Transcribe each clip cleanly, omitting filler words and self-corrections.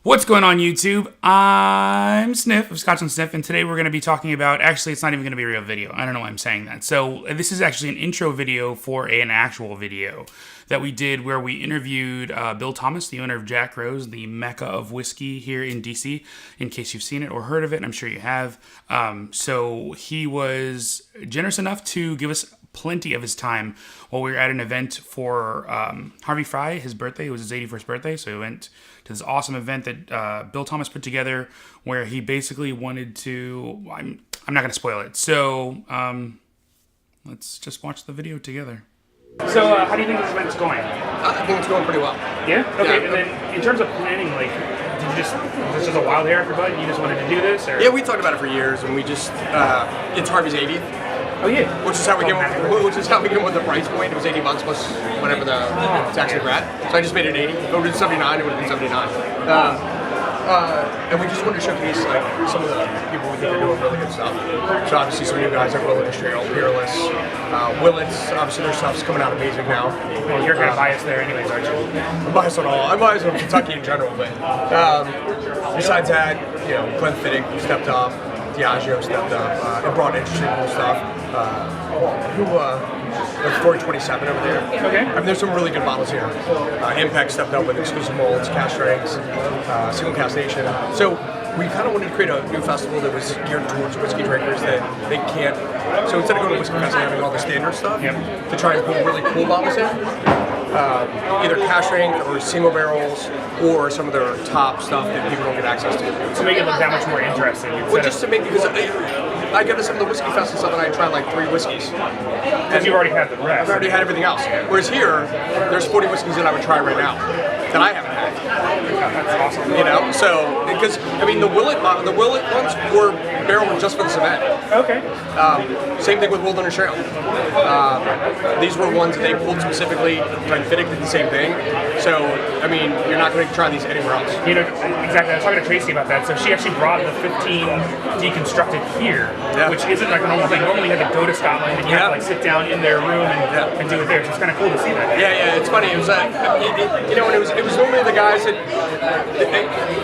What's going on YouTube? I'm Sniff of ScotchNSniff, and today we're going to be talking about, actually it's not even going to be a real video, I don't know why I'm saying that. So this is actually an intro video for an actual video that we did where we interviewed Bill Thomas, the owner of Jack Rose, the mecca of whiskey here in DC, in case you've seen it or heard of it, and I'm sure you have. So he was generous enough to give us plenty of his time while we were at an event for Harvey Fry, his birthday. It was his 81st birthday, so we went to this awesome event that Bill Thomas put together where he basically wanted to... I'm not going to spoil it, so let's just watch the video together. So how do you think this event's going? I think it's going pretty well. Yeah? Okay, Yeah. and then in terms of planning, like, did you just... Was this just a wild hair, everybody? You just wanted to do this? Or? Yeah, we talked about it for years, and we just it's Harvey's 80th. Oh yeah. Which is how we came with the price point. It was 80 bucks plus whatever the tax and grad. So I just made it 80. If it would have been 79, it would have been 79. And we just wanted to showcase like some of the people we think are doing really good stuff. So obviously some new guys like Wilderness Trail, Peerless, Willits. Obviously their stuff's coming out amazing now. Well, you're kind of biased there anyways, aren't you? I'm biased on all. I'm biased on Kentucky in general, but besides that, you know, Glenn Fittick stepped up. Diageo stepped up and brought interesting cool stuff. Like 427 over there. Okay. I mean, there's some really good bottles here. Impact stepped up with exclusive molds, cask strengths, single cask nation. So we kind of wanted to create a new festival that was geared towards whiskey drinkers that they can't. So instead of going to Whiskey Fest and having all the standard stuff, to try and pull really cool bottles in. Either cask strength or single barrels or some of their top stuff that people don't get access to. To make it look that much more interesting. Well, just to make, because I go to some of the whiskey fests and stuff and I try like 3 whiskeys. Because you've already had the rest. I've already had everything else. Whereas here, there's 40 whiskeys that I would try right now that I haven't had. That's awesome. You know, so because I mean the Willet ones were barreled just for this event. Okay. Same thing with Wilderness Trail. These were ones that they pulled specifically. Glenn Fittick did the same thing. So I mean, you're not going to try these anywhere else. You know, exactly. I was talking to Tracy about that. So she actually brought the 15 deconstructed here, which isn't like a normal thing. Normally you have to go to Scotland and you have to like sit down in their room and do it there. So it's kind of cool to see that. Yeah, it's funny. It was you know, and it was normally the guys that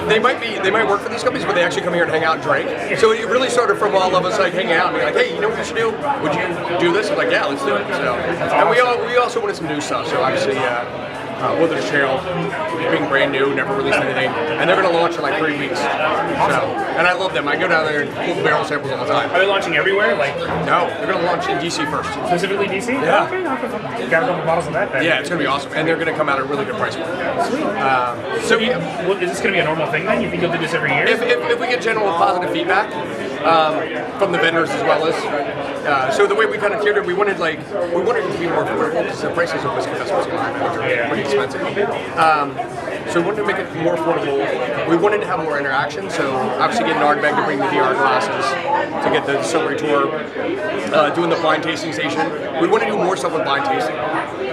they might work for these companies, but they actually come here and hang out and drink. So it really started from all of us like hanging out and being like, hey, you know what we should do? Would you do this? I'm like, yeah, let's do it. So and we also wanted some new stuff. So obviously. Wilderness Trail, being brand new, never released anything, and they're going to launch in like 3 weeks. So, and I love them. I go down there and pull barrel samples all the time. Are they launching everywhere? Like no, they're going to launch in DC first. Specifically DC? Yeah. Okay, got a couple bottles of that then. Yeah, it's going to be awesome, and they're going to come out at a really good price point. Sweet. So is this going to be a normal thing then? You think you'll do this every year? If we get general positive feedback from the vendors as well as, so the way we kind of tiered it, we wanted it to be more affordable because the prices of whiskey festivals are pretty expensive. So we wanted to make it more affordable. We wanted to have more interaction, so obviously getting Ardbeg to bring the VR glasses, to get the distillery tour, doing the blind tasting station. We want to do more stuff with blind tasting.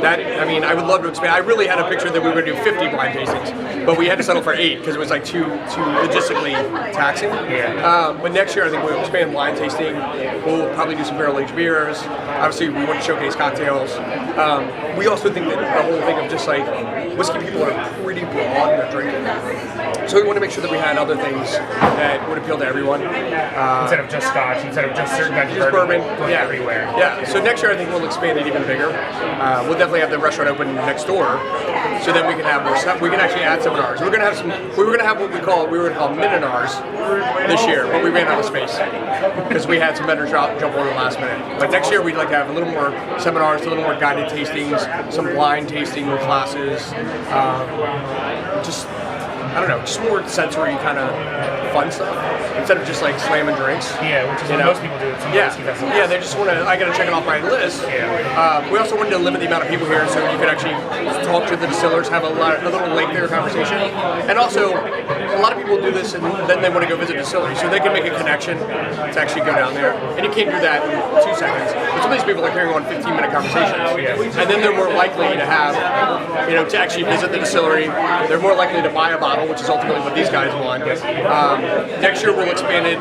That, I mean, I would love to expand. I really had a picture that we were going to do 50 blind tastings, but we had to settle for 8 because it was like too logistically taxing. But next year I think we'll expand blind tasting. We'll probably do some barrel-aged beers. Obviously we want to showcase cocktails. We also think that the whole thing of just like whiskey people are pretty broad in their drinking. So we want to make sure that we had other things that would appeal to everyone. Instead of just scotch, instead of just certain kinds of bourbon, everywhere. Yeah, so next year I think we'll expand it even bigger. We'll definitely have the restaurant open next door, so then we can have more stuff. We can actually add seminars. We were gonna have what we call minonars this year, but we ran out of space because we had some vendors jump on the last minute. But next year we'd like to have a little more seminars, a little more guided tastings, some blind tasting classes, just I don't know, just more sensory kind of fun stuff instead of just like slamming drinks. Yeah, which is what most people do at some whiskey festivals. Yeah, they just want to. I got to check it off my list. We also wanted to limit the amount of people here, so you could actually talk to the distillers, have a little lengthier conversation, and also a lot of people do this and then they want to go visit distilleries, so they can make a connection to actually go down there, and you can't do that in 2 seconds. But some of these people are carrying on 15-minute conversations, and then they're more likely to have, to actually visit the distillery. They're more likely to buy a bottle bottle, which is ultimately what these guys want. Next year we'll expand it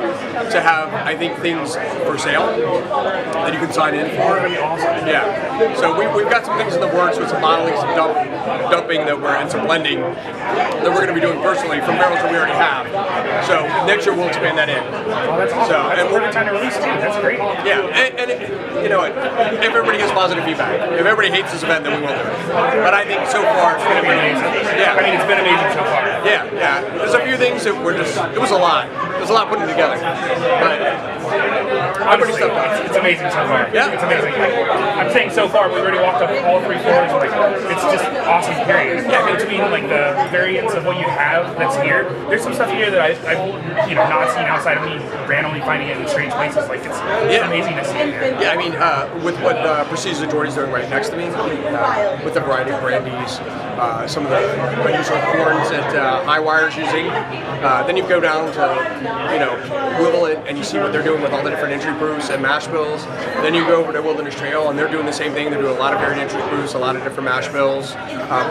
to have, I think, things for sale that you can sign in for. Yeah. So we've got some things in the works with some bottling, some dumping and some blending that we're going to be doing personally from barrels that we already have. So next year we'll expand that in. Oh, that's awesome. So, that's a perfect time to release too. That's great. Yeah, and you know what? If everybody gets positive feedback, if everybody hates this event, then we won't do it. But I think so far it's going to be amazing. Yeah. I mean, it's been amazing so far. Yeah, yeah. There's a few things that were just, it was a lot. There's a lot putting together. But I'm pretty stoked on it. It's amazing so far. Yeah. It's amazing. Like, I'm saying so far, we've already walked up all 3 floors. Like, it's just awesome, period. Yeah. Between like the variants of what you have that's here, there's some stuff here that I've not seen outside of me randomly finding it in strange places. Like, it's amazing to see it here. Yeah, I mean, with what Prestige Jordy's doing right next to me, with the variety of brandies, some of the unusual corns that Highwire's using. Then you go down to, Willet, and you see what they're doing with all the different entry brews and mash bills. Then you go over to Wilderness Trail, and they're doing the same thing. They're doing a lot of varied entry brews, a lot of different mash bills.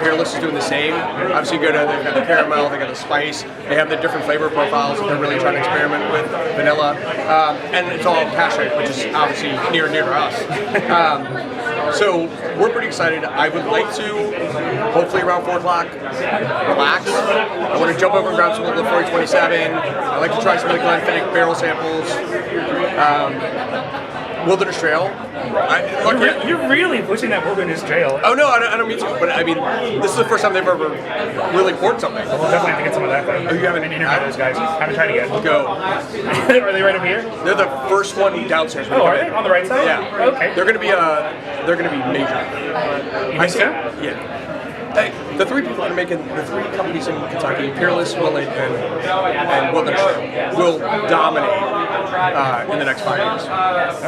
Peerless is doing the same. Obviously, they've got the caramel, they've got the spice. They have the different flavor profiles that they're really trying to experiment with, vanilla, and it's all cash rate, which is obviously near and dear to us. So we're pretty excited. I would like to, hopefully around 4 o'clock, relax. I want to jump over and grab some of the 4027. I like to try some of the Glenfiddich barrel samples. Wilderness Trail. You're really pushing that Wilderness Trail. Oh no, I don't mean to. But I mean, this is the first time they've ever really poured something. We'll definitely have to get some of that though. Oh, you haven't interviewed those guys? Haven't tried it yet. Go. Are they right over here? They're the first one downstairs. Oh, are they on the right side? Yeah. Okay. They're gonna be major. You think so? Yeah. Hey, the 3 people that are making the 3 companies in Kentucky, Peerless, Willet, and Wilderness Trail, will dominate in the next 5 years.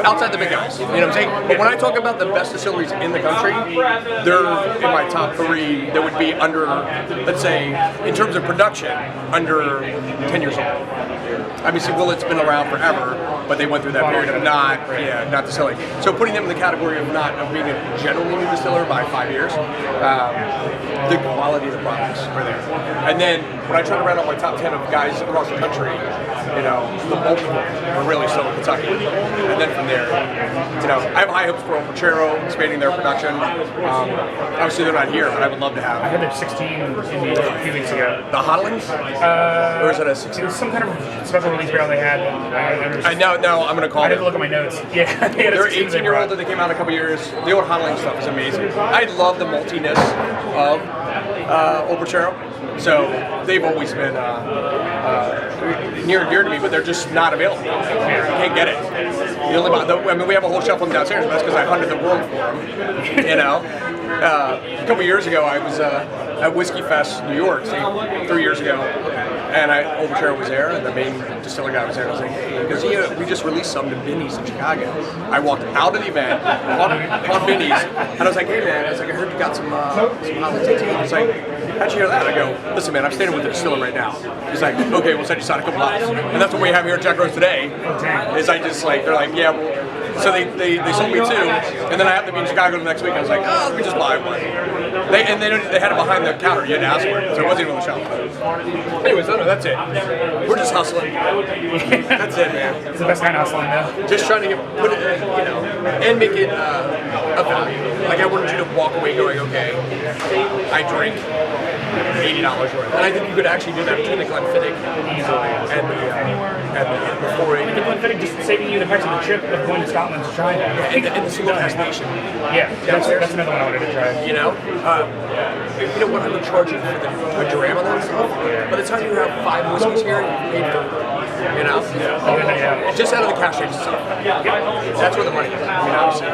Outside the big guys, you know what I'm saying? But when I talk about the best distilleries in the country, they're in my top 3 that would be under, let's say, in terms of production, under 10 years old. Obviously, Willet's been around forever, but they went through that period of not distilling. So putting them in the category of being a generally new distiller by 5 years, the quality of the products are there. And then when I try to round out my top 10 of guys across the country, the bulk of them are really still in Kentucky. And then from there, I have high hopes for El Pochero expanding their production. Obviously they're not here, but I would love to have. I heard there's 16 in a few weeks ago. The Hodlings? Or is it a 16? It was some kind of special release barrel they had. I know, I'm going to call it. I had to look at my notes. Yeah. They're 18-year-old that they came out a couple years. The old Hodling stuff is amazing. I love the maltiness of El Pochero. So they've always been near and dear to me, but they're just not available. You can't get it. We have a whole shelf of them downstairs, but that's because I hunted the world for them. A couple years ago, I was at Whiskey Fest, New York, 3 years ago, and El Pochero was there, and the main distiller guy was there. And I was like, hey, because we just released some to Binny's in Chicago. I walked out of the event, caught Binny's, and I was like, hey man, I heard you got some Holland TT. I was like, how'd you hear that? I go, listen man, I'm standing with the distiller right now. He's like, okay, we'll send you sign a couple bottles. And that's what we have here at Jack Rose today, is they're like, yeah, well, so they sold me 2, and then I have to be in Chicago the next week. I was like, oh, let me just buy one. They had it behind the counter. You had to ask for it, so it wasn't even on the shelf. Anyways, that's it. We're just hustling. That's it, man. It's the best kind of hustling, though. Just trying to put it, and make it a value. Like I wanted you to walk away going, okay, I drink $80 worth, and I think you could actually do that between the Glenfiddich and the 480. The Glenfiddich just saving you the price of the trip of going to Scotland to try that. And the single cask nation. Yeah, that's another one I wanted to try. What I would charge you for a dram on that stuff. By the time you have 5 whiskeys here, you paid for. Just out of the cash rate stuff. That's where the money is. Obviously,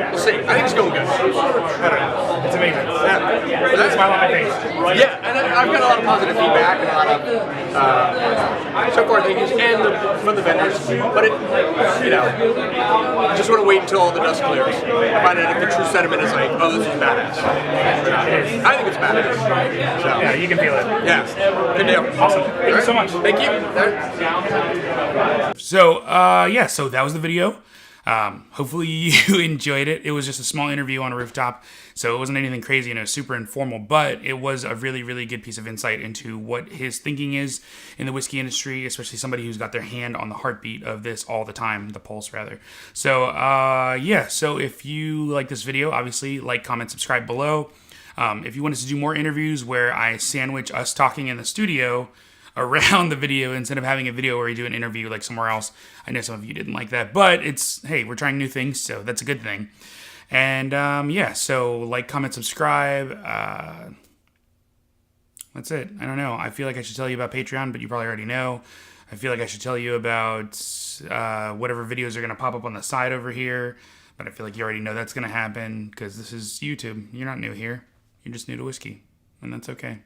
we'll see. I think it's going good. It's amazing. Yeah. It's a smile on my face. Yeah, and I've got a lot of positive feedback and a lot of so far things from the vendors. But I just want to wait until all the dust clears. I find out if the true sentiment is like, oh, this is badass. I think it's badass. So. Yeah, you can feel it. Yeah. Good deal. Awesome. Thank you so much. Thank you. So that was the video. Hopefully you enjoyed it. It was just a small interview on a rooftop, so it wasn't anything crazy, super informal, but it was a really, really good piece of insight into what his thinking is in the whiskey industry, especially somebody who's got their hand on the heartbeat of this all the time, the pulse rather. So, yeah, so if you like this video, obviously like, comment, subscribe below. If you want us to do more interviews where I sandwich us talking in the studio around the video instead of having a video where we do an interview like somewhere else. I know some of you didn't like that, but hey, we're trying new things, so that's a good thing. And yeah, so like, comment, subscribe. That's it. I don't know. I feel like I should tell you about Patreon, but you probably already know. I feel like I should tell you about whatever videos are going to pop up on the side over here, but I feel like you already know that's going to happen because this is YouTube. You're not new here. You're just new to whiskey, and that's okay.